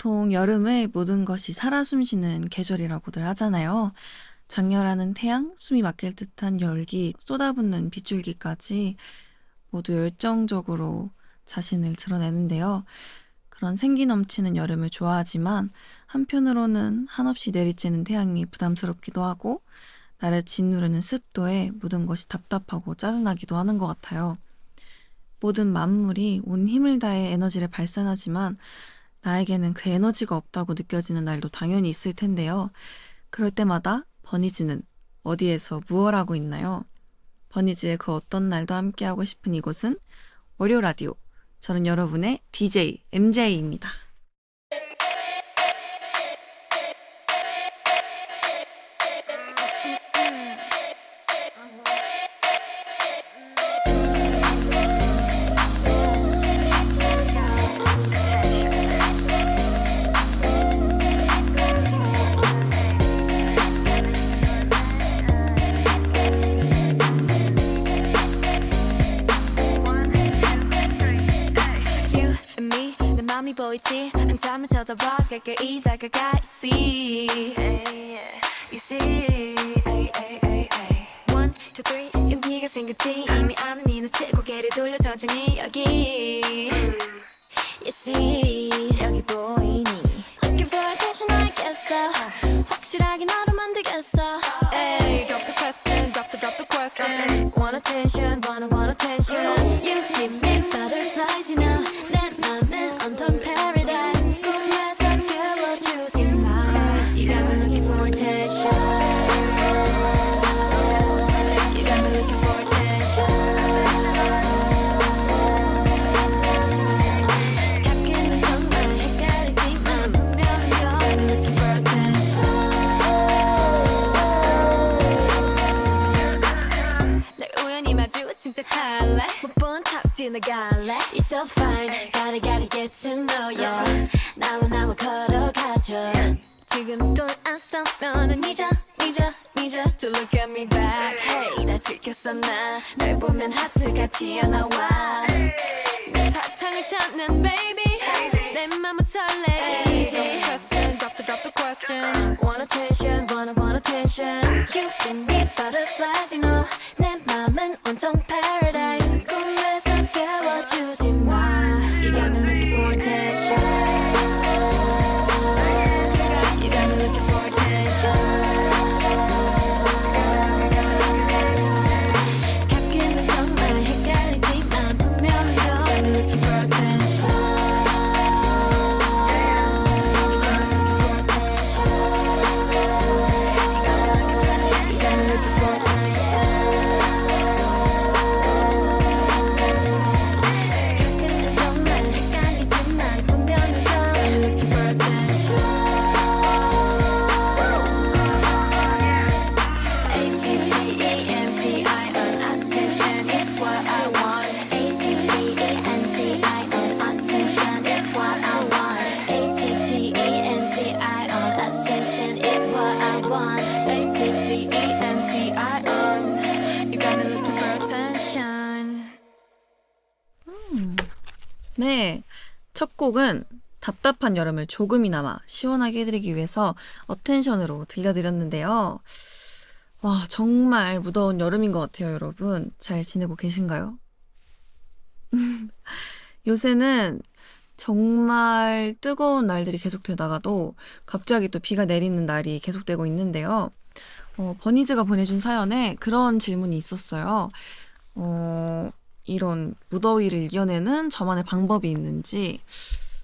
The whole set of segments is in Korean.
보통 여름을 모든 것이 살아 숨쉬는 계절이라고들 하잖아요. 장렬하는 태양, 숨이 막힐 듯한 열기, 쏟아붓는 빗줄기까지 모두 열정적으로 자신을 드러내는데요. 그런 생기 넘치는 여름을 좋아하지만 한편으로는 한없이 내리쬐는 태양이 부담스럽기도 하고 나를 짓누르는 습도에 모든 것이 답답하고 짜증나기도 하는 것 같아요. 모든 만물이 온 힘을 다해 에너지를 발산하지만 나에게는 그 에너지가 없다고 느껴지는 날도 당연히 있을 텐데요. 그럴 때마다 버니즈는 어디에서 무얼 하고 있나요? 버니즈의 그 어떤 날도 함께하고 싶은 이곳은 월요 라디오. 저는 여러분의 DJ MJ입니다. You and me 내 맘이 보이지 한참을 쳐다봐 가까이 다가가 You see One, two, three 용기가 생겼지 이미 아는 이 눈치 고개를 돌려 천천히 여기 You see 여기 보이니 Looking for attention 알겠어 확실하게 너로 만들겠어 Ay, drop the question, drop the question Want attention, want attention You give me butterflies, you know 내 맘은 온통 paradise 꿈에서 깨워주지 마 You got me looking for attention You got me looking for attention 가끔은 정말 헷갈리지만 분명히 You got me looking for attention 날 우연히 마주친 척할래 못 본 탑 지나갈래 You're so fine gotta get to know ya 나와 걸어가줘 지금 돌아서면은 잊어 To look at me back Hey 나 들켰어 나널 보면 하트가 튀어나와 내 사탕을 찾는 baby 내 맘은 설레 Drop the question Want attention want attention You give me butterflies you know 내 맘은 온통 paradise 꿈에서 깨워주지 마 You got me looking for attention You got me looking for attention 가끔은 정말 헷갈리지만 분명히 You got me looking for attention You got me looking for attention 가끔은 정말 헷갈리지만 분명히 You got me looking for attention A-T-T-E-N-T-I-O-N attention is what I want A-T-T-E-N-T-I-O-N attention is what I want A-T-T-E-N-T-I-O-N attention is what I want A-T-T-E-N-T-I-O-N You got me looking for attention 네, 첫 곡은 답답한 여름을 조금이나마 시원하게 해드리기 위해서 어텐션으로 들려드렸는데요. 와, 정말 무더운 여름인 것 같아요, 여러분. 잘 지내고 계신가요? 요새는 정말 뜨거운 날들이 계속되다가도 갑자기 또 비가 내리는 날이 계속되고 있는데요. 버니즈가 보내준 사연에 그런 질문이 있었어요. 이런 무더위를 이겨내는 저만의 방법이 있는지.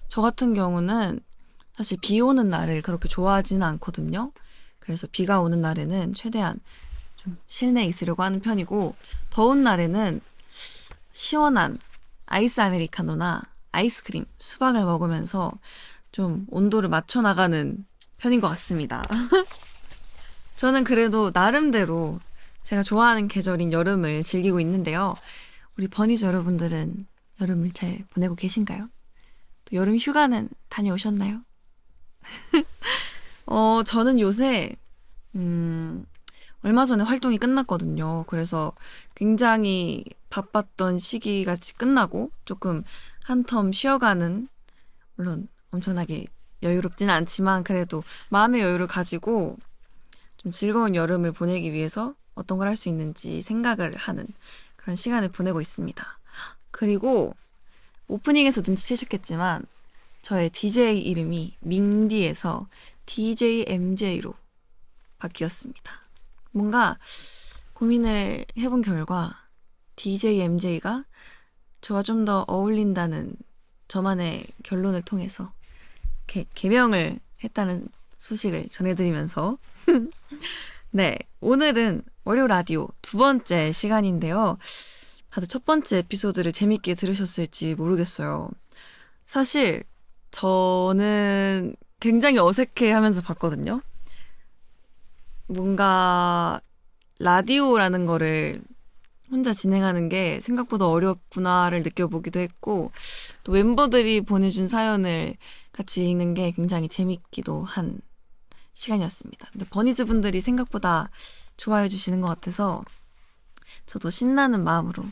저 같은 경우는 사실 비 오는 날을 그렇게 좋아하지는 않거든요. 그래서 비가 오는 날에는 최대한 좀 실내에 있으려고 하는 편이고, 더운 날에는 시원한 아이스 아메리카노나 아이스크림, 수박을 먹으면서 좀 온도를 맞춰 나가는 편인 것 같습니다. 저는 그래도 나름대로 제가 좋아하는 계절인 여름을 즐기고 있는데요. 우리 버니즈 여러분들은 여름을 잘 보내고 계신가요? 또 여름 휴가는 다녀오셨나요? 저는 요새 얼마 전에 활동이 끝났거든요. 그래서 굉장히 바빴던 시기가 끝나고 조금 한 텀 쉬어가는, 물론 엄청나게 여유롭지는 않지만 그래도 마음의 여유를 가지고 좀 즐거운 여름을 보내기 위해서 어떤 걸 할 수 있는지 생각을 하는 그런 시간을 보내고 있습니다. 그리고 오프닝에서 눈치채셨겠지만 저의 DJ 이름이 밍디에서 DJ MJ로 바뀌었습니다. 뭔가 고민을 해본 결과 DJ MJ가 저와 좀 더 어울린다는 저만의 결론을 통해서 개명을 했다는 소식을 전해드리면서 네, 오늘은 월요 라디오 두 번째 시간인데요. 다들 첫 번째 에피소드를 재밌게 들으셨을지 모르겠어요. 사실 저는 굉장히 어색해하면서 봤거든요. 뭔가 라디오라는 거를 혼자 진행하는 게 생각보다 어렵구나를 느껴보기도 했고 또 멤버들이 보내준 사연을 같이 읽는 게 굉장히 재밌기도 한 시간이었습니다. 근데 버니즈 분들이 생각보다 좋아해 주시는 것 같아서 저도 신나는 마음으로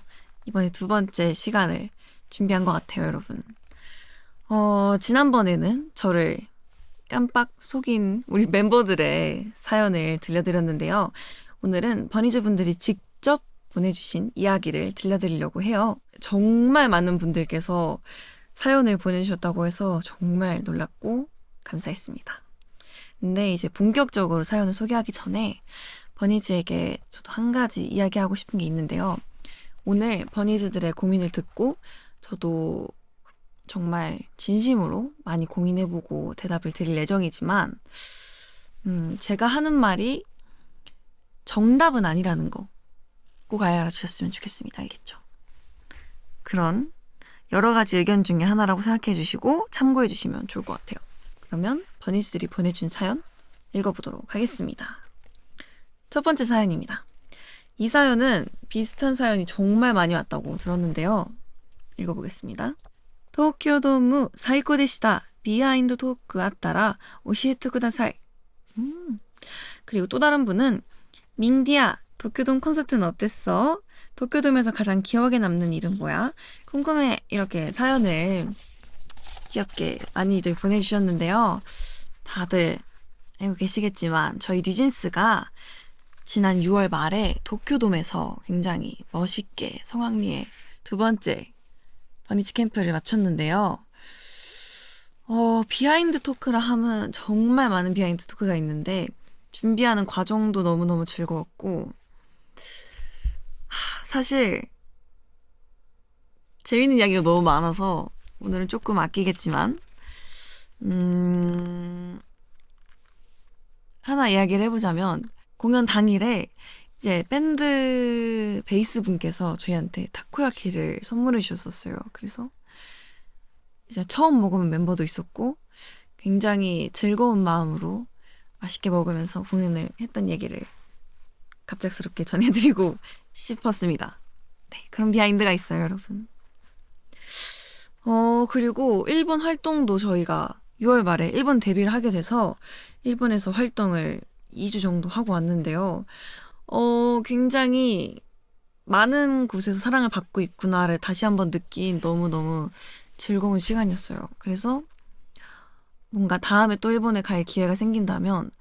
이번에 두 번째 시간을 준비한 것 같아요, 여러분. 지난번에는 저를 깜빡 속인 우리 멤버들의 사연을 들려드렸는데요. 오늘은 버니즈 분들이 직접 보내주신 이야기를 들려드리려고 해요. 정말 많은 분들께서 사연을 보내주셨다고 해서 정말 놀랐고 감사했습니다. 근데 이제 본격적으로 사연을 소개하기 전에 버니즈에게 저도 한 가지 이야기하고 싶은 게 있는데요. 오늘 버니즈들의 고민을 듣고 저도 정말 진심으로 많이 고민해보고 대답을 드릴 예정이지만 제가 하는 말이 정답은 아니라는 거 꼭 알아주셨으면 좋겠습니다. 알겠죠? 그런 여러 가지 의견 중에 하나라고 생각해 주시고 참고해 주시면 좋을 것 같아요. 그러면 버니스들이 보내준 사연 읽어보도록 하겠습니다. 첫 번째 사연입니다. 이 사연은 비슷한 사연이 정말 많이 왔다고 들었는데요. 읽어보겠습니다. 도쿄ドーム 最高でした. 비하인드 토크あったら教えてください. 그리고 또 다른 분은 민디야, 도쿄돔 콘서트는 어땠어? 도쿄돔에서 가장 기억에 남는 일은 뭐야? 궁금해. 이렇게 사연을 귀엽게 많이들 보내주셨는데요. 다들 알고 계시겠지만 저희 뉴진스가 지난 6월 말에 도쿄돔에서 굉장히 멋있게 성황리에 두 번째 버니즈 캠프를 마쳤는데요. 비하인드 토크라 하면 정말 많은 비하인드 토크가 있는데 준비하는 과정도 너무너무 즐거웠고 사실 재밌는 이야기가 너무 많아서 오늘은 조금 아끼겠지만 하나 이야기를 해보자면 공연 당일에 이제 밴드 베이스 분께서 저희한테 타코야키를 선물해 주셨었어요. 그래서 이제 처음 먹어본 멤버도 있었고 굉장히 즐거운 마음으로 맛있게 먹으면서 공연을 했던 얘기를 갑작스럽게 전해드리고 싶었습니다. 네, 그런 비하인드가 있어요, 여러분. 그리고 일본 활동도 저희가 6월 말에 일본 데뷔를 하게 돼서 일본에서 활동을 2주 정도 하고 왔는데요. 굉장히 많은 곳에서 사랑을 받고 있구나를 다시 한번 느낀 너무너무 즐거운 시간이었어요. 그래서 뭔가 다음에 또 일본에 갈 기회가 생긴다면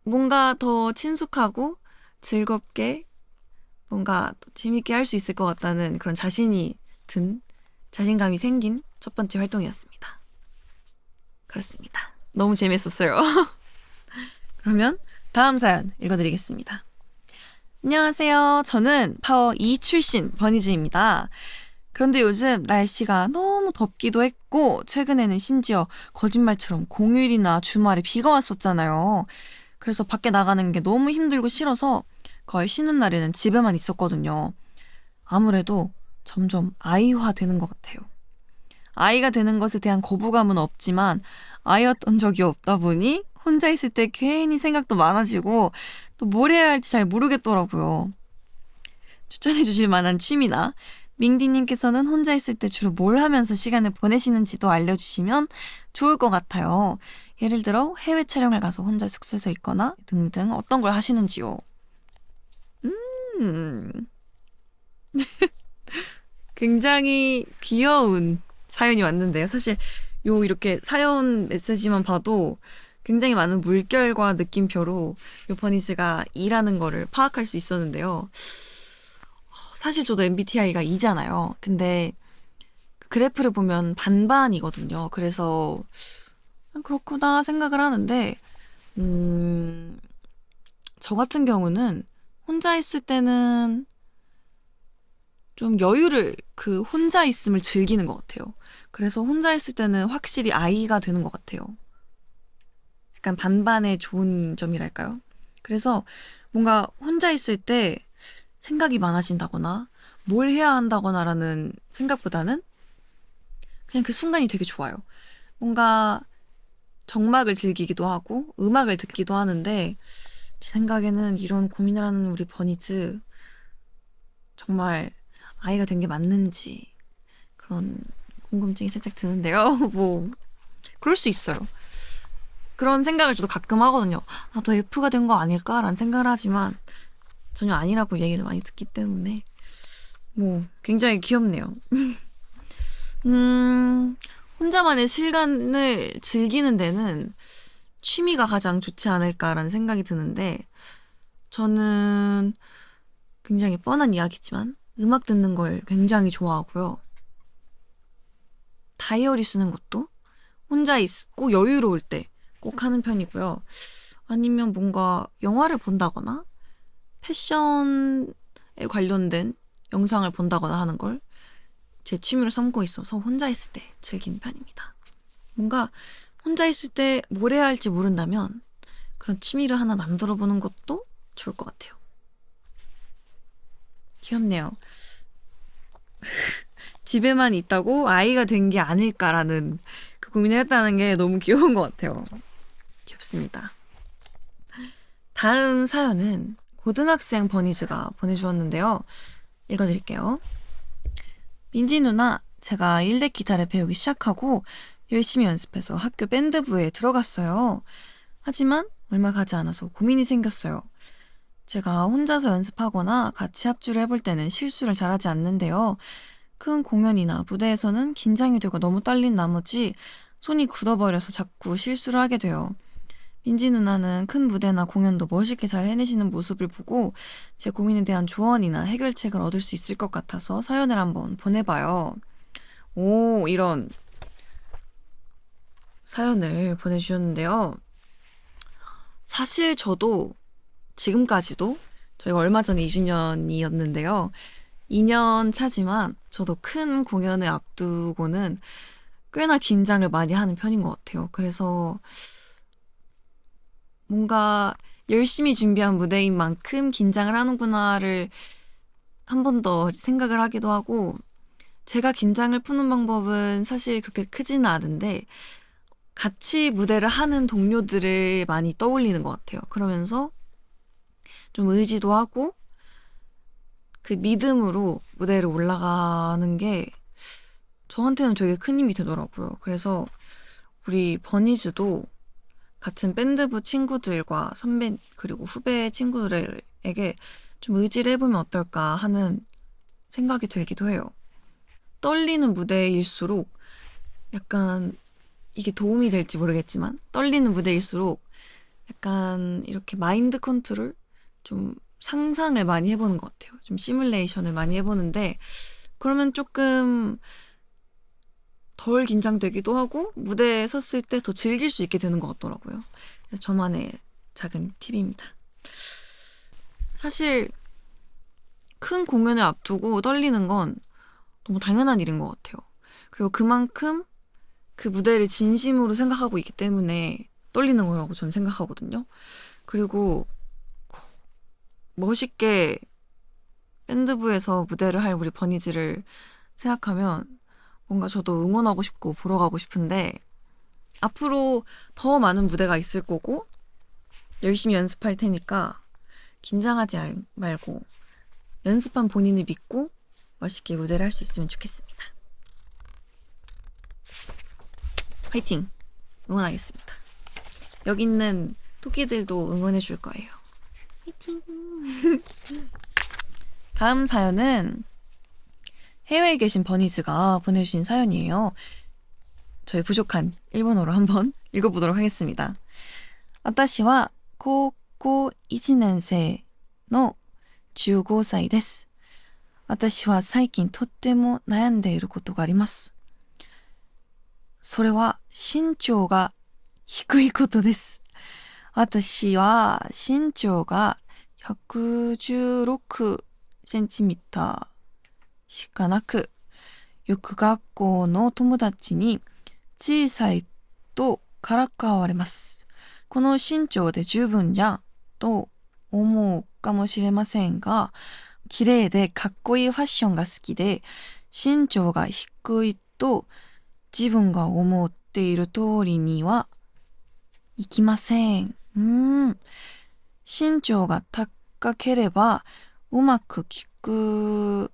뭔가 더 친숙하고 즐겁게 뭔가 또 재밌게 할 수 있을 것 같다는 그런 자신감이 생긴 첫 번째 활동이었습니다. 그렇습니다. 너무 재밌었어요. 그러면 다음 사연 읽어드리겠습니다. 안녕하세요. 저는 파워 2 출신 버니즈입니다. 그런데 요즘 날씨가 너무 덥기도 했고 최근에는 심지어 거짓말처럼 공휴일이나 주말에 비가 왔었잖아요. 그래서 밖에 나가는 게 너무 힘들고 싫어서 거의 쉬는 날에는 집에만 있었거든요. 아무래도 점점 아이화 되는 것 같아요. 아이가 되는 것에 대한 거부감은 없지만 아이였던 적이 없다 보니 혼자 있을 때 괜히 생각도 많아지고 또 뭘 해야 할지 잘 모르겠더라고요. 추천해 주실 만한 취미나 밍디님께서는 혼자 있을 때 주로 뭘 하면서 시간을 보내시는지도 알려주시면 좋을 것 같아요. 예를 들어 해외 촬영을 가서 혼자 숙소에서 있거나 등등 어떤 걸 하시는지요. 굉장히 귀여운 사연이 왔는데요. 사실 요 이렇게 사연 메시지만 봐도 굉장히 많은 물결과 느낌표로 요 버니즈가 E라는 거를 파악할 수 있었는데요. 사실 저도 MBTI가 E잖아요. 근데 그래프를 보면 반반이거든요. 그래서 그렇구나 생각을 하는데 저 같은 경우는 혼자 있을 때는 좀 여유를 혼자 있음을 즐기는 것 같아요. 그래서 혼자 있을 때는 확실히 I가 되는 것 같아요. 약간 반반의 좋은 점이랄까요? 그래서 뭔가 혼자 있을 때 생각이 많아진다거나 뭘 해야 한다거나라는 생각보다는 그냥 그 순간이 되게 좋아요. 뭔가 정막을 즐기기도 하고 음악을 듣기도 하는데 제 생각에는 이런 고민을 하는 우리 버니즈 정말 아이가 된 게 맞는지 그런 궁금증이 살짝 드는데요. 뭐 그럴 수 있어요. 그런 생각을 저도 가끔 하거든요. 나도 F가 된 거 아닐까라는 생각을 하지만 전혀 아니라고 얘기를 많이 듣기 때문에 뭐 굉장히 귀엽네요. 혼자만의 시간을 즐기는 데는 취미가 가장 좋지 않을까라는 생각이 드는데 저는 굉장히 뻔한 이야기지만 음악 듣는 걸 굉장히 좋아하고요. 다이어리 쓰는 것도 혼자 있고 여유로울 때 꼭 하는 편이고요. 아니면 뭔가 영화를 본다거나 패션에 관련된 영상을 본다거나 하는 걸 제 취미로 삼고 있어서 혼자 있을 때 즐기는 편입니다. 뭔가 혼자 있을 때 뭘 해야 할지 모른다면 그런 취미를 하나 만들어 보는 것도 좋을 것 같아요. 귀엽네요. 집에만 있다고 아이가 된 게 아닐까라는 그 고민을 했다는 게 너무 귀여운 것 같아요. 귀엽습니다. 다음 사연은 고등학생 버니즈가 보내주었는데요. 읽어드릴게요. 민지 누나, 제가 1대 기타를 배우기 시작하고 열심히 연습해서 학교 밴드부에 들어갔어요. 하지만 얼마 가지 않아서 고민이 생겼어요. 제가 혼자서 연습하거나 같이 합주를 해볼 때는 실수를 잘하지 않는데요. 큰 공연이나 무대에서는 긴장이 되고 너무 떨린 나머지 손이 굳어버려서 자꾸 실수를 하게 돼요. 민지 누나는 큰 무대나 공연도 멋있게 잘 해내시는 모습을 보고 제 고민에 대한 조언이나 해결책을 얻을 수 있을 것 같아서 사연을 한번 보내봐요. 오, 이런 사연을 보내주셨는데요. 사실 저도 지금까지도 저희가 얼마 전에 2주년이었는데요. 2년 차지만 저도 큰 공연을 앞두고는 꽤나 긴장을 많이 하는 편인 것 같아요. 그래서 뭔가 열심히 준비한 무대인 만큼 긴장을 하는구나를 한 번 더 생각을 하기도 하고 제가 긴장을 푸는 방법은 사실 그렇게 크지는 않은데 같이 무대를 하는 동료들을 많이 떠올리는 것 같아요. 그러면서 좀 의지도 하고 그 믿음으로 무대를 올라가는 게 저한테는 되게 큰 힘이 되더라고요. 그래서 우리 버니즈도 같은 밴드부 친구들과 선배 그리고 후배 친구들에게 좀 의지를 해보면 어떨까 하는 생각이 들기도 해요. 떨리는 무대일수록 약간 이게 도움이 될지 모르겠지만 떨리는 무대일수록 약간 이렇게 마인드 컨트롤 좀 상상을 많이 해보는 것 같아요. 좀 시뮬레이션을 많이 해보는데 그러면 조금 덜 긴장되기도 하고 무대에 섰을 때 더 즐길 수 있게 되는 것 같더라고요. 그래서 저만의 작은 팁입니다. 사실 큰 공연을 앞두고 떨리는 건 너무 당연한 일인 것 같아요. 그리고 그만큼 그 무대를 진심으로 생각하고 있기 때문에 떨리는 거라고 저는 생각하거든요. 그리고 멋있게 밴드부에서 무대를 할 우리 버니즈를 생각하면 뭔가 저도 응원하고 싶고 보러 가고 싶은데 앞으로 더 많은 무대가 있을 거고 열심히 연습할 테니까 긴장하지 말고 연습한 본인을 믿고 멋있게 무대를 할 수 있으면 좋겠습니다. 화이팅! 응원하겠습니다. 여기 있는 토끼들도 응원해 줄 거예요. 화이팅! 다음 사연은 해외에 계신 버니즈가 보내주신 사연이에요. 저의 부족한 일본어로 한번 읽어보도록 하겠습니다. 私は高校1年生の15歳です。私は最近とっても悩んでいることがあります。それは身長が低いことです。私は身長が116センチミーターしかなく、よく学校の友達に小さいとからかわれます。この身長で十分じゃと思うかもしれませんが、綺麗でかっこいいファッションが好きで、身長が低いと自分が思っている通りにはいきません。身長が高ければうまく着こ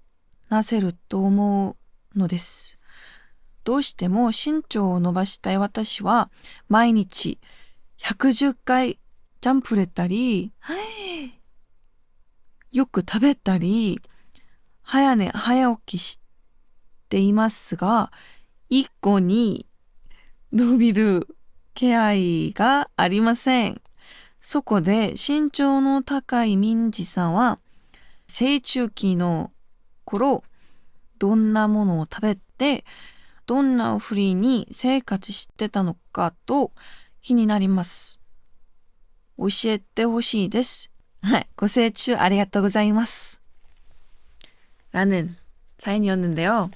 なせると思うのです。どうしても身長を伸ばしたい私は毎日110回ジャンプれたり、よく食べたり、早寝早起きしていますが、一個に伸びる気合がありません。そこで身長の高い民事さんは、成中期の頃、どんなものを食べて、どんなふりに生活してたのかと気になります。教えてほしいです。ご清聴ありがとうございます. 라는 사연이었는데요.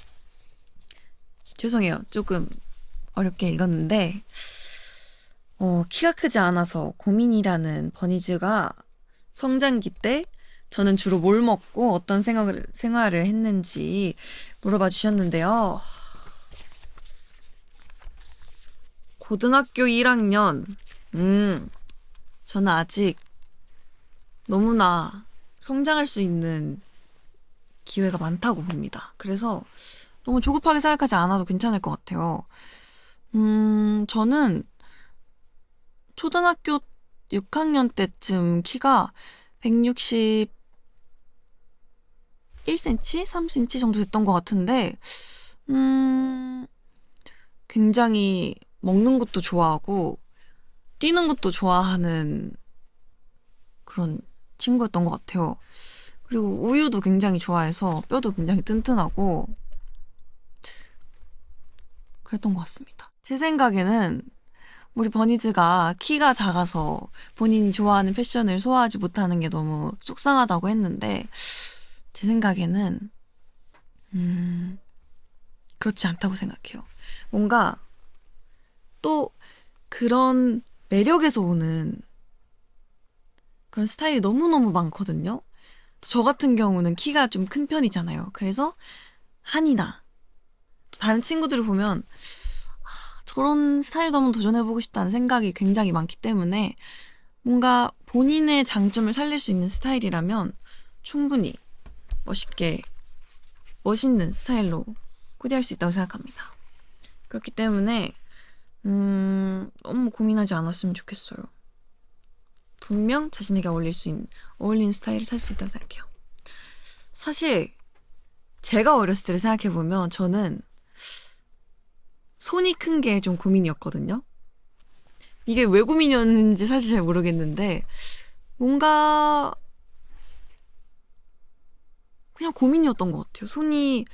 죄송해요. 조금 어렵게 읽었는데 키가 크지 않아서 고민이라는 버니즈가 성장기 때 저는 주로 뭘 먹고 어떤 생활을 했는지 물어봐 주셨는데요. 고등학교 1학년 저는 아직 너무나 성장할 수 있는 기회가 많다고 봅니다. 그래서 너무 조급하게 생각하지 않아도 괜찮을 것 같아요. 저는 초등학교 6학년 때쯤 키가 161cm, 3cm 정도 됐던 것 같은데, 굉장히 먹는 것도 좋아하고, 뛰는 것도 좋아하는 그런 친구였던 것 같아요. 그리고 우유도 굉장히 좋아해서 뼈도 굉장히 튼튼하고 그랬던 것 같습니다. 제 생각에는 우리 버니즈가 키가 작아서 본인이 좋아하는 패션을 소화하지 못하는 게 너무 속상하다고 했는데 제 생각에는 그렇지 않다고 생각해요. 뭔가 또 그런 매력에서 오는 그런 스타일이 너무너무 많거든요. 저 같은 경우는 키가 좀 큰 편이잖아요. 그래서 한이나 다른 친구들을 보면 저런 스타일도 한번 도전해보고 싶다는 생각이 굉장히 많기 때문에 뭔가 본인의 장점을 살릴 수 있는 스타일이라면 충분히 멋있는 스타일로 코디할 수 있다고 생각합니다. 그렇기 때문에 너무 고민하지 않았으면 좋겠어요. 분명 자신에게 어울리는 스타일을 찾을 수 있다고 생각해요. 사실 제가 어렸을 때를 생각해보면 저는 손이 큰 게 좀 고민이었거든요. 이게 왜 고민이었는지 사실 잘 모르겠는데 뭔가 그냥 고민이었던 것 같아요. 손이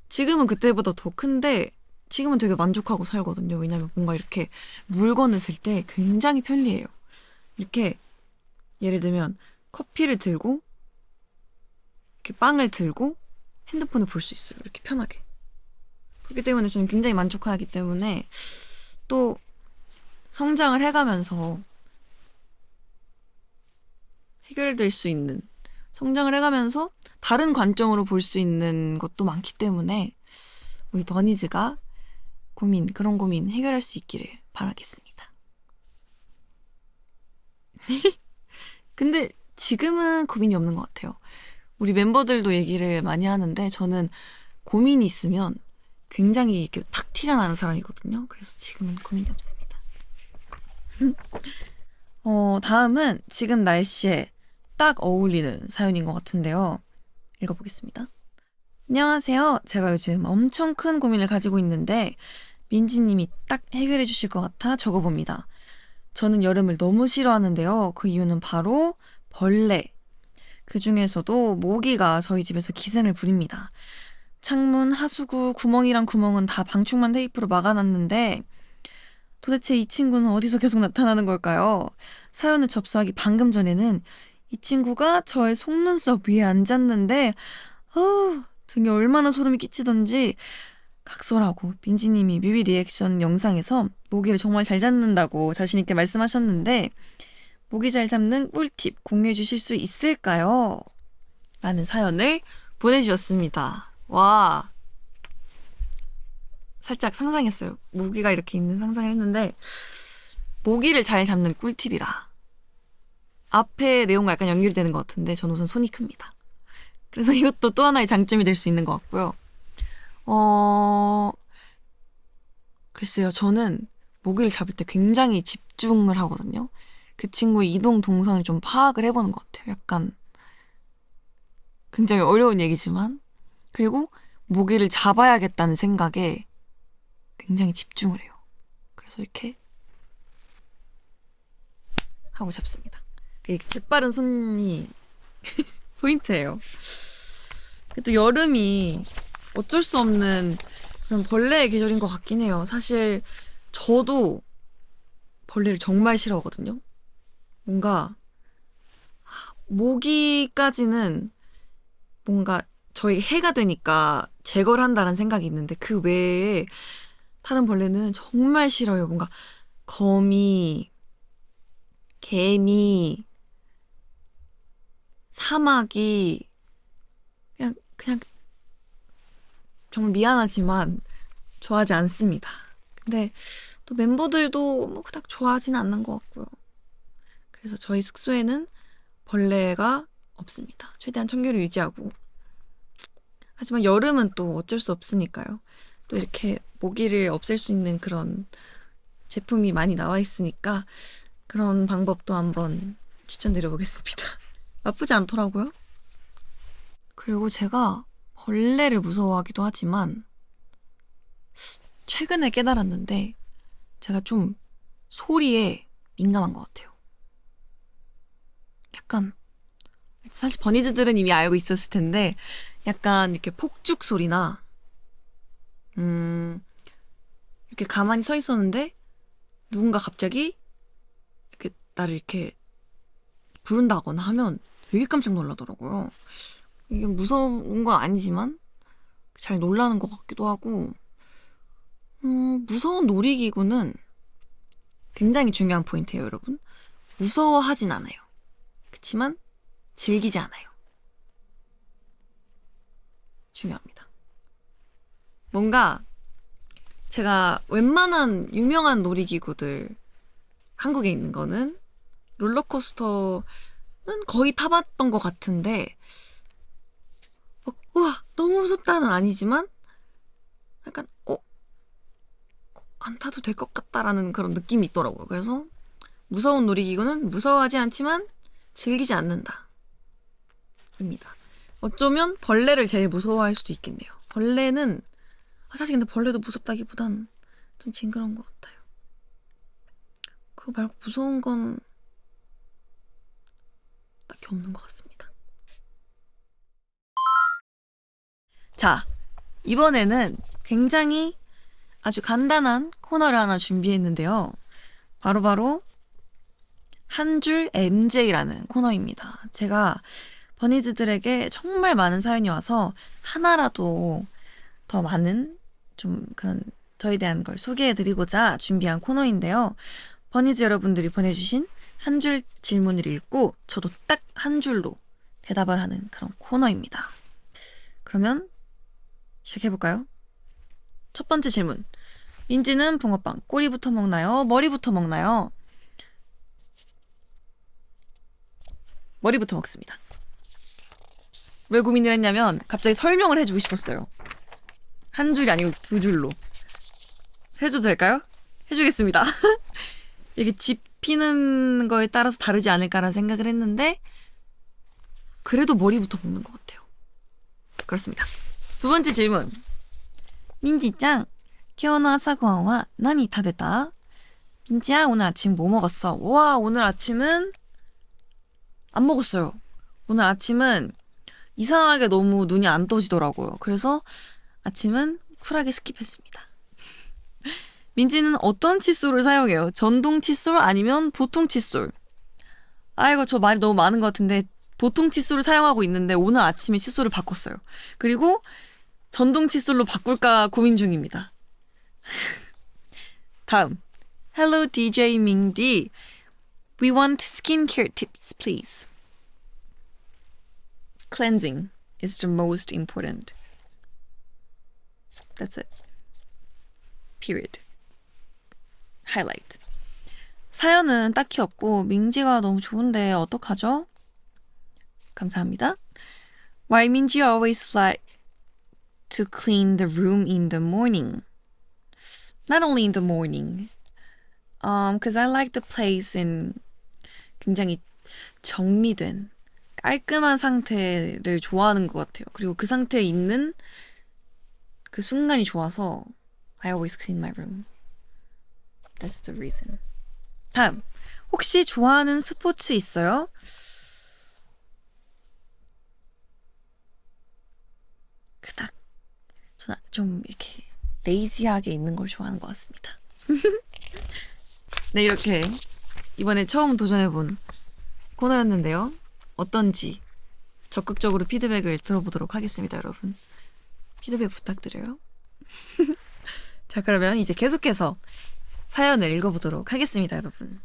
지금은 그때보다 더 큰데 지금은 되게 만족하고 살거든요. 왜냐면 뭔가 이렇게 물건을 들 때 굉장히 편리해요. 이렇게 예를 들면 커피를 들고 이렇게 빵을 들고 핸드폰을 볼 수 있어요. 이렇게 편하게. 그렇기 때문에 저는 굉장히 만족하기 때문에 또 성장을 해가면서 해결될 수 있는 성장을 해가면서 다른 관점으로 볼 수 있는 것도 많기 때문에 우리 버니즈가 그런 고민 해결할 수 있기를 바라겠습니다. 근데 지금은 고민이 없는 것 같아요. 우리 멤버들도 얘기를 많이 하는데 저는 고민이 있으면 굉장히 이렇게 탁 티가 나는 사람이거든요. 그래서 지금은 고민이 없습니다. 다음은 지금 날씨에 딱 어울리는 사연인 것 같은데요. 읽어보겠습니다. 안녕하세요. 제가 요즘 엄청 큰 고민을 가지고 있는데 민지님이 딱 해결해 주실 것 같아 적어봅니다. 저는 여름을 너무 싫어하는데요. 그 이유는 바로 벌레. 그 중에서도 모기가 저희 집에서 기생을 부립니다. 창문, 하수구, 구멍이랑 구멍은 다 방충망 테이프로 막아놨는데 도대체 이 친구는 어디서 계속 나타나는 걸까요? 사연을 접수하기 방금 전에는 이 친구가 저의 속눈썹 위에 앉았는데 등에 얼마나 소름이 끼치던지 각설하고 민지님이 뮤비 리액션 영상에서 모기를 정말 잘 잡는다고 자신있게 말씀하셨는데 모기 잘 잡는 꿀팁 공유해 주실 수 있을까요? 라는 사연을 보내주셨습니다. 와, 살짝 상상했어요. 모기가 이렇게 있는 상상을 했는데 모기를 잘 잡는 꿀팁이라. 앞에 내용과 약간 연결되는 것 같은데 전 우선 손이 큽니다. 그래서 이것도 또 하나의 장점이 될 수 있는 것 같고요. 글쎄요. 저는 모기를 잡을 때 굉장히 집중을 하거든요. 그 친구의 이동 동선을 좀 파악을 해보는 것 같아요. 약간 굉장히 어려운 얘기지만 그리고 모기를 잡아야겠다는 생각에 굉장히 집중을 해요. 그래서 이렇게 하고 잡습니다. 그 재빠른 손이 포인트예요. 또 여름이 어쩔 수 없는 그런 벌레의 계절인 것 같긴 해요. 사실 저도 벌레를 정말 싫어하거든요. 뭔가 모기까지는 뭔가 저희 해가 되니까 제거를 한다는 생각이 있는데 그 외에 다른 벌레는 정말 싫어요. 뭔가 거미, 개미, 사마귀 그냥 정말 미안하지만 좋아하지 않습니다. 근데 또 멤버들도 뭐 그닥 좋아하진 않는 것 같고요. 그래서 저희 숙소에는 벌레가 없습니다. 최대한 청결을 유지하고. 하지만 여름은 또 어쩔 수 없으니까요. 또 이렇게 모기를 없앨 수 있는 그런 제품이 많이 나와 있으니까 그런 방법도 한번 추천드려보겠습니다. 나쁘지 않더라고요. 그리고 제가 벌레를 무서워하기도 하지만 최근에 깨달았는데 제가 좀 소리에 민감한 것 같아요. 약간 사실 버니즈들은 이미 알고 있었을 텐데 약간 이렇게 폭죽 소리나 이렇게 가만히 서 있었는데 누군가 갑자기 이렇게 나를 이렇게 부른다거나 하면 되게 깜짝 놀라더라고요. 이게 무서운 건 아니지만 잘 놀라는 것 같기도 하고 무서운 놀이기구는 굉장히 중요한 포인트예요, 여러분. 무서워하진 않아요. 그치만 즐기지 않아요. 중요합니다. 뭔가 제가 웬만한 유명한 놀이기구들 한국에 있는 거는 롤러코스터는 거의 타봤던 것 같은데 우와 너무 무섭다는 아니지만 약간 안 타도 될 것 같다라는 그런 느낌이 있더라고요. 그래서 무서운 놀이기구는 무서워하지 않지만 즐기지 않는다 입니다. 어쩌면 벌레를 제일 무서워할 수도 있겠네요. 벌레는 사실 근데 벌레도 무섭다기보단 좀 징그러운 것 같아요. 그거 말고 무서운 건 딱히 없는 것 같습니다. 자, 이번에는 굉장히 아주 간단한 코너를 하나 준비했는데요. 바로 한 줄 MJ라는 코너입니다. 제가 버니즈들에게 정말 많은 사연이 와서 하나라도 더 많은 좀 그런 저에 대한 걸 소개해드리고자 준비한 코너인데요. 버니즈 여러분들이 보내주신 한 줄 질문을 읽고 저도 딱 한 줄로 대답을 하는 그런 코너입니다. 그러면 시작해볼까요? 첫 번째 질문. 민지는 붕어빵 꼬리부터 먹나요? 머리부터 먹나요? 머리부터 먹습니다. 왜 고민을 했냐면 갑자기 설명을 해주고 싶었어요. 한 줄이 아니고 두 줄로. 해줘도 될까요? 해주겠습니다. 이게 집히는 거에 따라서 다르지 않을까라는 생각을 했는데 그래도 머리부터 먹는 것 같아요. 그렇습니다. 두 번째 질문. 민지짱, 今日の朝ごはんは何食べた? 민지야, 오늘 아침 뭐 먹었어? 와, 오늘 아침은 안 먹었어요. 오늘 아침은 이상하게 너무 눈이 안 떠지더라고요. 그래서 아침은 쿨하게 스킵했습니다. 민지는 어떤 칫솔을 사용해요? 전동 칫솔 아니면 보통 칫솔? 아이고, 저 말이 너무 많은 것 같은데 보통 칫솔을 사용하고 있는데 오늘 아침에 칫솔을 바꿨어요. 그리고 전동 칫솔로 바꿀까 고민 중입니다. 다음. Hello DJ Mingdi. We want skincare tips, please. Cleansing is the most important. That's it. Period. Highlight. 사연은 딱히 없고 민지가 너무 좋은데 어떡하죠? 감사합니다. Why Minji always like to clean the room in the morning? Not only in the morning. Because I like the place in 굉장히 정리된 깔끔한 상태를 좋아하는 것 같아요. 그리고 그 상태에 있는 그 순간이 좋아서 I always clean my room. That's the reason. 다음. 혹시 좋아하는 스포츠 있어요? 그닥 저는 좀 이렇게 레이지하게 있는 걸 좋아하는 것 같습니다. 네, 이렇게 이번에 처음 도전해본 코너였는데요. 어떤지 적극적으로 피드백을 들어보도록 하겠습니다, 여러분. 피드백 부탁드려요. 자, 그러면 이제 계속해서 사연을 읽어보도록 하겠습니다, 여러분.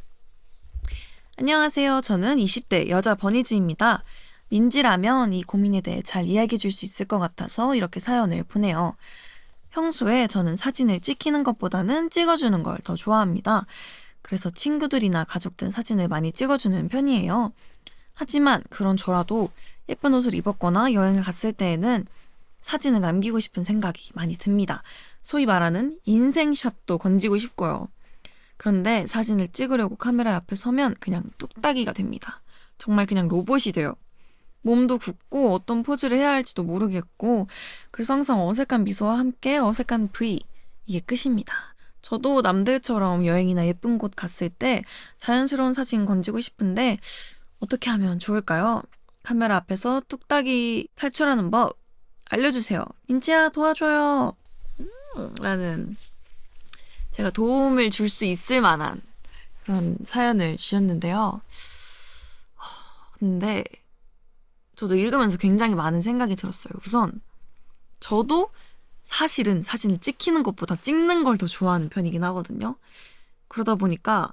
안녕하세요. 저는 20대 여자 버니즈입니다. 민지라면 이 고민에 대해 잘 이야기해 줄 수 있을 것 같아서 이렇게 사연을 보내요. 평소에 저는 사진을 찍히는 것보다는 찍어주는 걸 더 좋아합니다. 그래서 친구들이나 가족들 사진을 많이 찍어주는 편이에요. 하지만 그런 저라도 예쁜 옷을 입었거나 여행을 갔을 때에는 사진을 남기고 싶은 생각이 많이 듭니다. 소위 말하는 인생샷도 건지고 싶고요. 그런데 사진을 찍으려고 카메라 앞에 서면 그냥 뚝딱이가 됩니다. 정말 그냥 로봇이 돼요. 몸도 굳고 어떤 포즈를 해야 할지도 모르겠고 그래서 항상 어색한 미소와 함께 어색한 V 이게 끝입니다. 저도 남들처럼 여행이나 예쁜 곳 갔을 때 자연스러운 사진 건지고 싶은데 어떻게 하면 좋을까요? 카메라 앞에서 뚝딱이 탈출하는 법 알려주세요. 민지야 도와줘요. 라는 제가 도움을 줄 수 있을 만한 그런 사연을 주셨는데요. 근데 저도 읽으면서 굉장히 많은 생각이 들었어요. 우선 저도 사실은 사진을 찍히는 것보다 찍는 걸 더 좋아하는 편이긴 하거든요. 그러다 보니까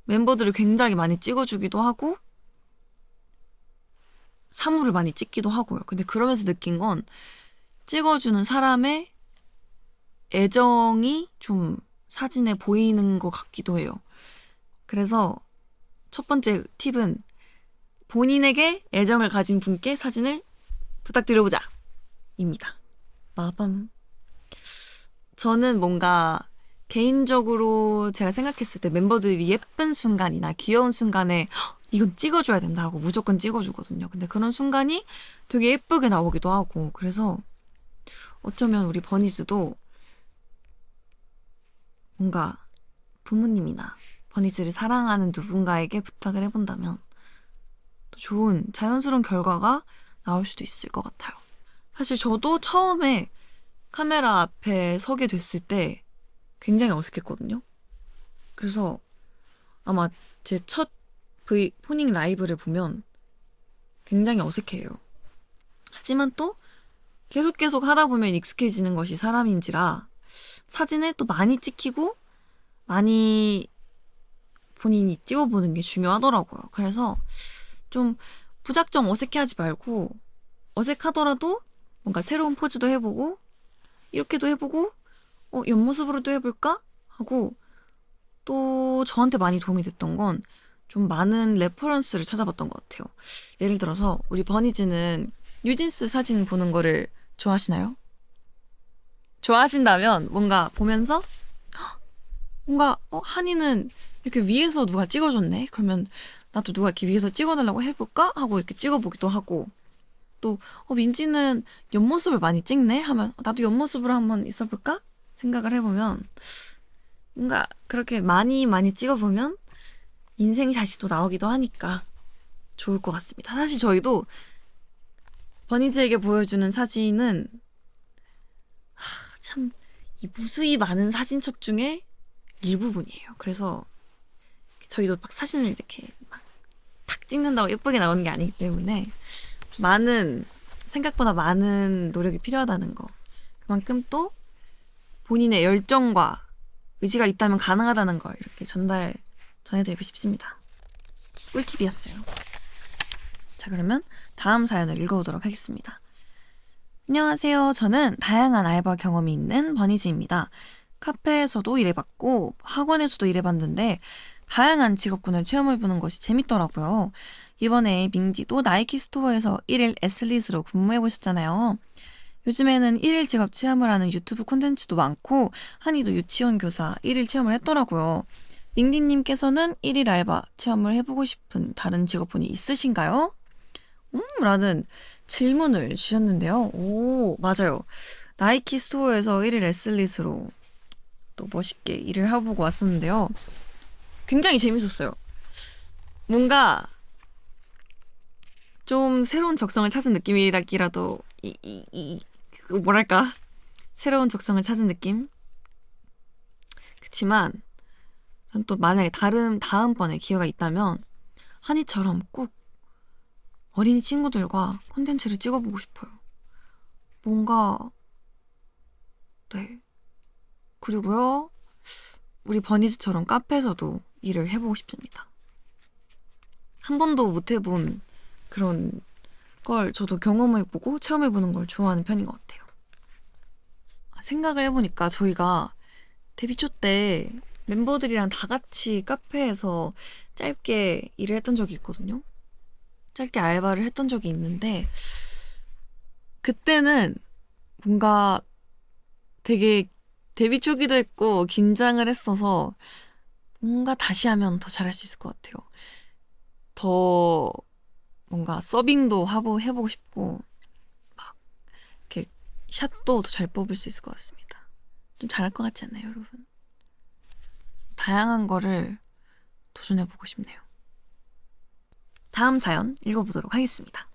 멤버들을 굉장히 많이 찍어주기도 하고 사물을 많이 찍기도 하고요. 근데 그러면서 느낀 건 찍어주는 사람의 애정이 좀 사진에 보이는 것 같기도 해요. 그래서 첫 번째 팁은 본인에게 애정을 가진 분께 사진을 부탁드려보자 입니다. 마밤. 저는 뭔가 개인적으로 제가 생각했을 때 멤버들이 예쁜 순간이나 귀여운 순간에 이건 찍어줘야 된다 하고 무조건 찍어주거든요. 근데 그런 순간이 되게 예쁘게 나오기도 하고 그래서 어쩌면 우리 버니즈도 뭔가 부모님이나 버니즈를 사랑하는 누군가에게 부탁을 해본다면 또 좋은 자연스러운 결과가 나올 수도 있을 것 같아요. 사실 저도 처음에 카메라 앞에 서게 됐을 때 굉장히 어색했거든요. 그래서 아마 제 첫 포닝 라이브를 보면 굉장히 어색해요. 하지만 또 계속 하다 보면 익숙해지는 것이 사람인지라 사진을 또 많이 찍히고 많이 본인이 찍어보는 게 중요하더라고요. 그래서 좀 무작정 어색해하지 말고 어색하더라도 뭔가 새로운 포즈도 해보고 이렇게도 해보고 옆모습으로도 해볼까? 하고 또 저한테 많이 도움이 됐던 건 좀 많은 레퍼런스를 찾아봤던 것 같아요. 예를 들어서 우리 버니즈는 뉴진스 사진 보는 거를 좋아하시나요? 좋아하신다면 뭔가 보면서 뭔가 한이는 이렇게 위에서 누가 찍어줬네? 그러면 나도 누가 이렇게 위에서 찍어달라고 해볼까? 하고 이렇게 찍어보기도 하고 또 민지는 옆모습을 많이 찍네? 하면 나도 옆모습으로 한번 있어볼까? 생각을 해보면 뭔가 그렇게 많이 찍어보면 인생샷이 또 나오기도 하니까 좋을 것 같습니다. 사실 저희도 버니즈에게 보여주는 사진은 참 이 무수히 많은 사진첩 중에 일부분이에요. 그래서 저희도 막 사진을 이렇게 막 탁 찍는다고 예쁘게 나오는 게 아니기 때문에 생각보다 많은 노력이 필요하다는 거. 그만큼 또 본인의 열정과 의지가 있다면 가능하다는 걸 이렇게 전해드리고 싶습니다. 꿀팁이었어요. 자, 그러면 다음 사연을 읽어보도록 하겠습니다. 안녕하세요. 저는 다양한 알바 경험이 있는 버니즈입니다. 카페에서도 일해봤고 학원에서도 일해봤는데 다양한 직업군을 체험해보는 것이 재밌더라고요. 이번에 민디도 나이키 스토어에서 1일 애슬릿으로 근무해보셨잖아요. 요즘에는 1일 직업 체험을 하는 유튜브 콘텐츠도 많고 한이도 유치원 교사 1일 체험을 했더라고요. 민디님께서는 1일 알바 체험을 해보고 싶은 다른 직업군이 있으신가요? 라는 질문을 주셨는데요. 오, 맞아요. 나이키 스토어에서 1일 애슬릿으로 또 멋있게 일을 해보고 왔었는데요. 굉장히 재밌었어요. 뭔가 좀 새로운 적성을 찾은 느낌이라기라도 뭐랄까 새로운 적성을 찾은 느낌? 그치만 전 또 만약에 다음번에 기회가 있다면 한이처럼 꼭 어린이 친구들과 콘텐츠를 찍어보고 싶어요. 뭔가 네. 그리고요 우리 버니즈처럼 카페에서도 일을 해보고 싶습니다. 한 번도 못 해본 그런 걸 저도 경험해보고 체험해보는 걸 좋아하는 편인 것 같아요. 생각을 해보니까 저희가 데뷔 초 때 멤버들이랑 다 같이 카페에서 짧게 일을 했던 적이 있거든요. 짧게 알바를 했던 적이 있는데 그때는 뭔가 되게 데뷔 초기도 했고 긴장을 했어서 뭔가 다시 하면 더 잘할 수 있을 것 같아요. 더 뭔가 서빙도 해보고 싶고 막 이렇게 샷도 더 잘 뽑을 수 있을 것 같습니다. 좀 잘할 것 같지 않나요, 여러분? 다양한 거를 도전해보고 싶네요. 다음 사연 읽어보도록 하겠습니다.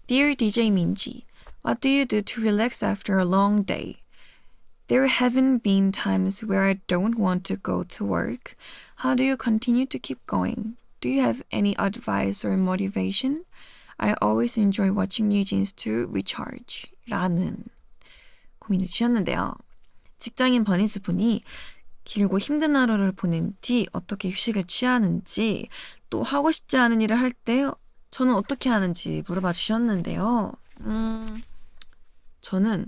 Dear DJ Minji, what do you do to relax after a long day? There haven't been times where I don't want to go to work. How do you continue to keep going? Do you have any advice or motivation? I always enjoy watching new jeans to recharge. 라는 고민을 주셨는데요. 직장인 버니즈 분이 길고 힘든 하루를 보낸 뒤 어떻게 휴식을 취하는지 또 하고 싶지 않은 일을 할 때 저는 어떻게 하는지 물어봐 주셨는데요. 저는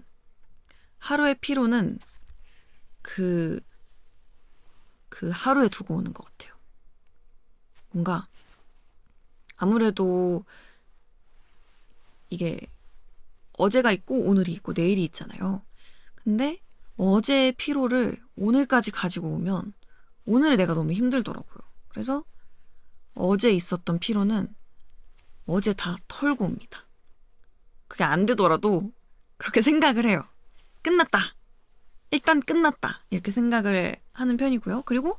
하루의 피로는 그 하루에 두고 오는 것 같아요. 뭔가 아무래도 이게 어제가 있고 오늘이 있고 내일이 있잖아요. 근데 어제의 피로를 오늘까지 가지고 오면 오늘의 내가 너무 힘들더라고요. 그래서 어제 있었던 피로는 어제 다 털고 옵니다. 그게 안 되더라도 그렇게 생각을 해요. 끝났다. 일단 끝났다. 이렇게 생각을 하는 편이고요. 그리고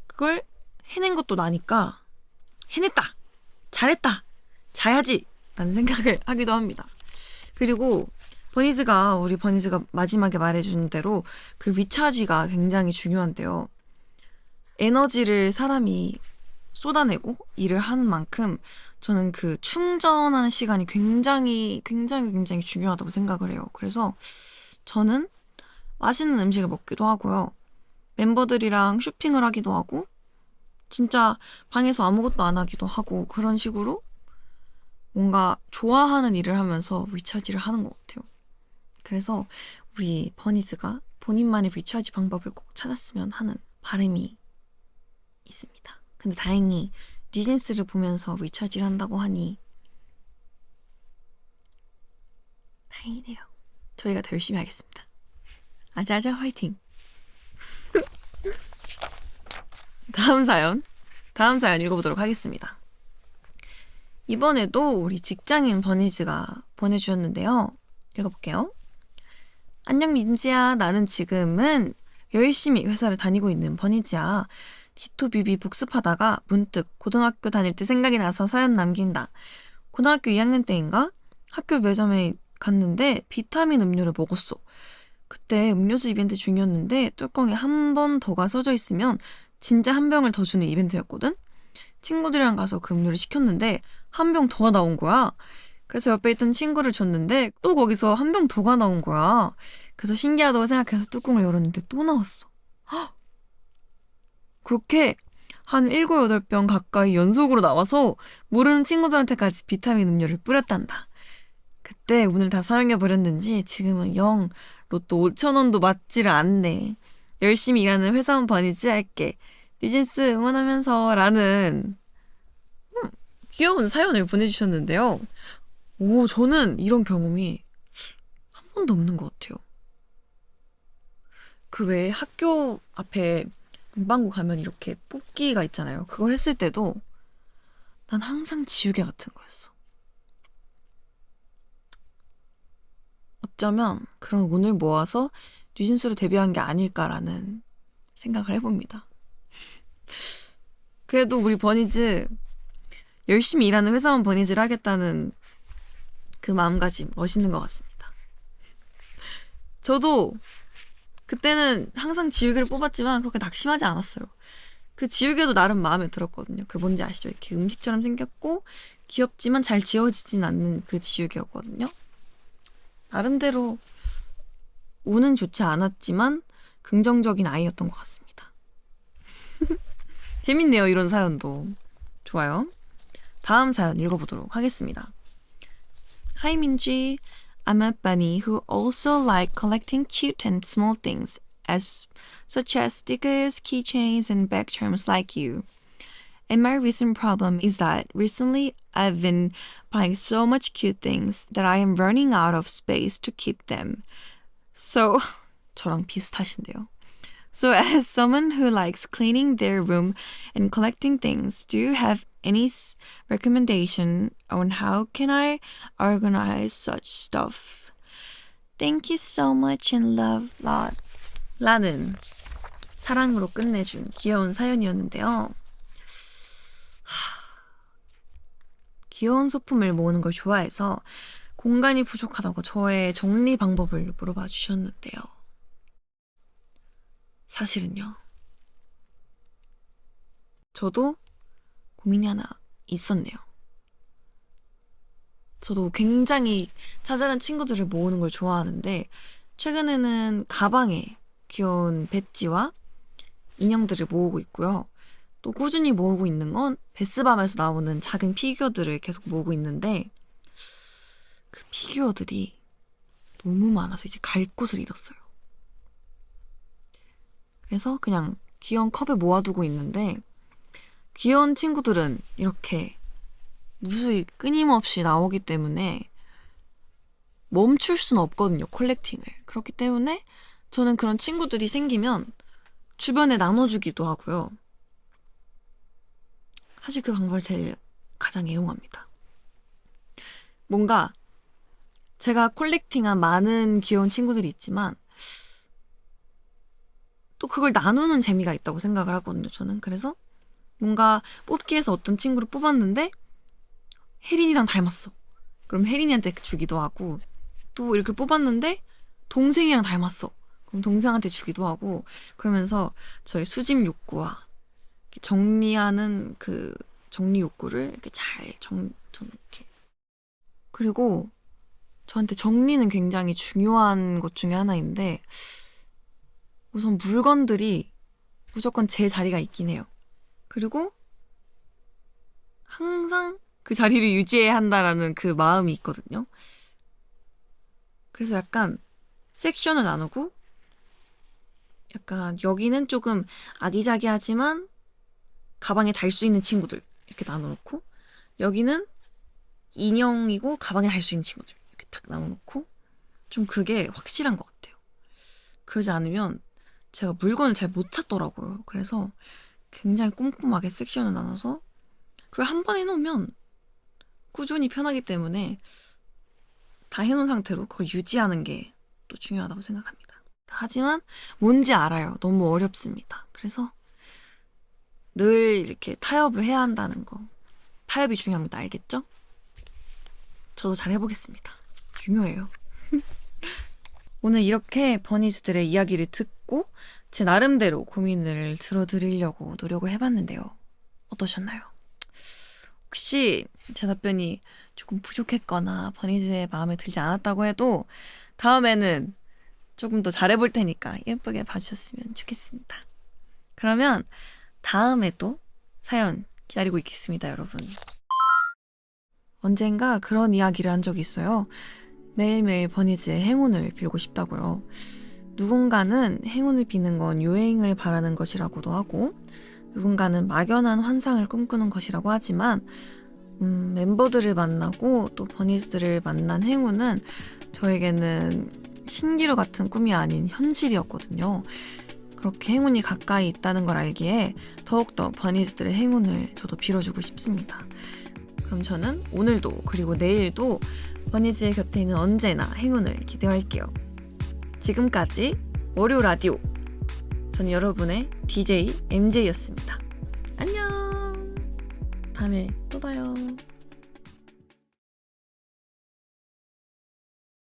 그걸 해낸 것도 나니까 해냈다. 잘했다. 자야지. 라는 생각을 하기도 합니다. 그리고 우리 버니즈가 마지막에 말해준 대로 그 리차지가 굉장히 중요한데요. 에너지를 사람이 쏟아내고 일을 하는 만큼 저는 그 충전하는 시간이 굉장히 중요하다고 생각을 해요. 그래서 저는 맛있는 음식을 먹기도 하고요. 멤버들이랑 쇼핑을 하기도 하고 진짜 방에서 아무것도 안 하기도 하고 그런 식으로 뭔가 좋아하는 일을 하면서 리차지를 하는 것 같아요. 그래서 우리 버니즈가 본인만의 리차지 방법을 꼭 찾았으면 하는 바람이 있습니다. 근데 다행히 뉴진스를 보면서 리차지를 한다고 하니 다행이네요. 저희가 더 열심히 하겠습니다. 아자아자 화이팅! 다음 사연 읽어보도록 하겠습니다. 이번에도 우리 직장인 버니즈가 보내주셨는데요. 읽어볼게요. 안녕 민지야. 나는 지금은 열심히 회사를 다니고 있는 버니지야. 티토뷰비 복습하다가 문득 고등학교 다닐 때 생각이 나서 사연 남긴다. 고등학교 2학년 때인가? 학교 매점에 갔는데 비타민 음료를 먹었어. 그때 음료수 이벤트 중이었는데 뚜껑에 한 번 더가 써져 있으면 진짜 한 병을 더 주는 이벤트였거든? 친구들이랑 가서 그 음료를 시켰는데 한 병 더가 나온 거야. 그래서 옆에 있던 친구를 줬는데 또 거기서 한 병 더가 나온 거야. 그래서 신기하다고 생각해서 뚜껑을 열었는데 또 나왔어. 그렇게 한 7, 8병 가까이 연속으로 나와서 모르는 친구들한테까지 비타민 음료를 뿌렸단다. 그때 운을 다 사용해버렸는지 지금은 영 로또 5,000원도 맞지를 않네. 열심히 일하는 회사원 버니지 할게. 뉴진스 응원하면서 라는 귀여운 사연을 보내주셨는데요. 오, 저는 이런 경험이 한 번도 없는 것 같아요. 그 외에 학교 앞에 문방구 가면 이렇게 뽑기가 있잖아요. 그걸 했을 때도 난 항상 지우개 같은 거였어. 어쩌면 그런 운을 모아서 뉴진스로 데뷔한 게 아닐까라는 생각을 해봅니다. 그래도 우리 버니즈 열심히 일하는 회사원 버니즈를 하겠다는 그 마음가짐 멋있는 것 같습니다. 저도 그때는 항상 지우개를 뽑았지만 그렇게 낙심하지 않았어요. 그 지우개도 나름 마음에 들었거든요. 그 뭔지 아시죠? 이렇게 음식처럼 생겼고 귀엽지만 잘 지워지진 않는 그 지우개였거든요. 나름대로 운은 좋지 않았지만 긍정적인 아이였던 것 같습니다. 재밌네요, 이런 사연도. 좋아요. 다음 사연 읽어보도록 하겠습니다. Hi Minji, I'm a bunny who also like collecting cute and small things such as stickers, keychains, and bag charms like you. And my recent problem is that recently I've been buying so much cute things that I am running out of space to keep them. So, 저랑 비슷하신데요. So as someone who likes cleaning their room and collecting things, do you have any recommendation on how can I organize such stuff? Thank you so much and love lots. 라는 사랑으로 끝내준 귀여운 사연이었는데요. 귀여운 소품을 모으는 걸 좋아해서 공간이 부족하다고 저의 정리 방법을 물어봐 주셨는데요. 사실은요. 저도 고민이 하나 있었네요. 저도 굉장히 자잘한 친구들을 모으는 걸 좋아하는데 최근에는 가방에 귀여운 배지와 인형들을 모으고 있고요. 또 꾸준히 모으고 있는 건 베스밤에서 나오는 작은 피규어들을 계속 모으고 있는데 그 피규어들이 너무 많아서 이제 갈 곳을 잃었어요. 그래서 그냥 귀여운 컵에 모아두고 있는데 귀여운 친구들은 이렇게 무수히 끊임없이 나오기 때문에 멈출 수는 없거든요, 컬렉팅을. 그렇기 때문에 저는 그런 친구들이 생기면 주변에 나눠주기도 하고요. 사실 그 방법을 제일 가장 애용합니다. 뭔가 제가 컬렉팅한 많은 귀여운 친구들이 있지만 또 그걸 나누는 재미가 있다고 생각을 하거든요, 저는. 그래서 뭔가 뽑기에서 어떤 친구를 뽑았는데 혜린이랑 닮았어. 그럼 혜린이한테 주기도 하고 또 이렇게 뽑았는데 동생이랑 닮았어. 그럼 동생한테 주기도 하고 그러면서 저의 수집 욕구와 정리하는 그 정리 욕구를 이렇게 잘 이렇게. 그리고 저한테 정리는 굉장히 중요한 것 중에 하나인데 우선 물건들이 무조건 제 자리가 있긴 해요. 그리고 항상 그 자리를 유지해야 한다라는 그 마음이 있거든요. 그래서 약간 섹션을 나누고 약간 여기는 조금 아기자기하지만 가방에 달 수 있는 친구들 이렇게 나눠놓고 여기는 인형이고 가방에 달 수 있는 친구들 이렇게 딱 나눠놓고 좀 그게 확실한 것 같아요. 그러지 않으면 제가 물건을 잘 못 찾더라고요. 그래서 굉장히 꼼꼼하게 섹션을 나눠서 그리고 한 번 해놓으면 꾸준히 편하기 때문에 다 해놓은 상태로 그걸 유지하는 게 것도 중요하다고 생각합니다. 하지만 뭔지 알아요. 너무 어렵습니다. 그래서 늘 이렇게 타협을 해야 한다는 거. 타협이 중요합니다. 알겠죠? 저도 잘 해보겠습니다. 중요해요. 오늘 이렇게 버니즈들의 이야기를 듣고 제 나름대로 고민을 들어드리려고 노력을 해봤는데요. 어떠셨나요? 혹시 제 답변이 조금 부족했거나 버니즈의 마음에 들지 않았다고 해도 다음에는 조금 더 잘해볼 테니까 예쁘게 봐주셨으면 좋겠습니다. 그러면 다음에 또 사연 기다리고 있겠습니다, 여러분. 언젠가 그런 이야기를 한 적이 있어요. 매일매일 버니즈의 행운을 빌고 싶다고요. 누군가는 행운을 비는 건 요행을 바라는 것이라고도 하고 누군가는 막연한 환상을 꿈꾸는 것이라고 하지만 멤버들을 만나고 또 버니즈들을 만난 행운은 저에게는 신기루 같은 꿈이 아닌 현실이었거든요. 그렇게 행운이 가까이 있다는 걸 알기에 더욱더 버니즈들의 행운을 저도 빌어주고 싶습니다. 그럼 저는 오늘도 그리고 내일도 버니즈의 곁에 있는 언제나 행운을 기대할게요. 지금까지 월요 라디오. 저는 여러분의 DJ MJ였습니다. 안녕. 다음에 또 봐요.